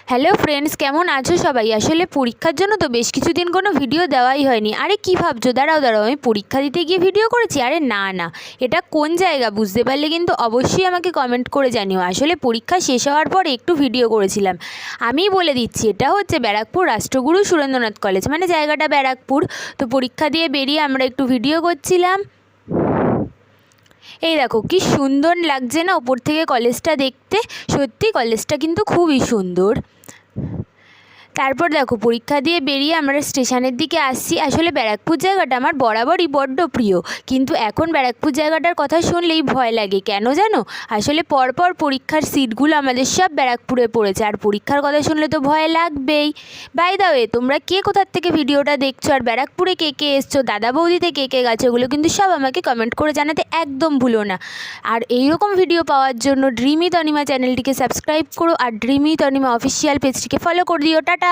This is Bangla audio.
হ্যালো ফ্রেন্ডস, কেমন আছো সবাই? আসলে পরীক্ষার জন্য তো বেশ কিছুদিন কোনো ভিডিও দেওয়াই হয়নি। আরে কি ভাবছো? দাঁড়াও আমি পরীক্ষা দিতে গিয়ে ভিডিও করেছি? আরে না, এটা কোন জায়গা বুঝতে পারলে কিন্তু অবশ্যই আমাকে কমেন্ট করে জানিও। আসলে পরীক্ষা শেষ হওয়ার পর একটু ভিডিও করেছিলাম। আমিই বলে দিচ্ছি, এটা হচ্ছে ব্যারাকপুর রাষ্ট্রগুরু সুরেন্দ্রনাথ কলেজ, মানে জায়গাটা ব্যারাকপুর। তো পরীক্ষা দিয়ে বেরিয়ে আমরা একটু ভিডিও করছিলাম। এই দেখো কি সুন্দর লাগছে না ওপর থেকে কলেজটা দেখতে। সত্যি কলেজটা কিন্তু খুবই সুন্দর। তারপর দেখো পরীক্ষা দিয়ে বেরিয়ে আমরা স্টেশনের দিকে আসছি। আসলে ব্যারাকপুর জায়গাটা আমার বরাবরই বড্ড প্রিয়, কিন্তু এখন ব্যারাকপুর জায়গাটার কথা শুনলেই ভয় লাগে। কেন জানো? আসলে পরপর পরীক্ষার সিটগুলো আমাদের সব ব্যারাকপুরে পড়েছে, আর পরীক্ষার কথা শুনলে তো ভয় লাগবেই। বাই দ্য ওয়ে, তোমরা কে কোথার থেকে ভিডিওটা দেখছো, আর ব্যারাকপুরে কে কে এসছো, দাদা বৌদিতে কে কে গেছো, ওগুলো কিন্তু সব আমাকে কমেন্ট করে জানাতে একদম ভুলো না। আর এইরকম ভিডিও পাওয়ার জন্য ড্রিমি তনিমা চ্যানেলটিকে সাবস্ক্রাইব করো, আর ড্রিমি তনিমা অফিসিয়াল পেজটিকে ফলো করে দিও। টাটা।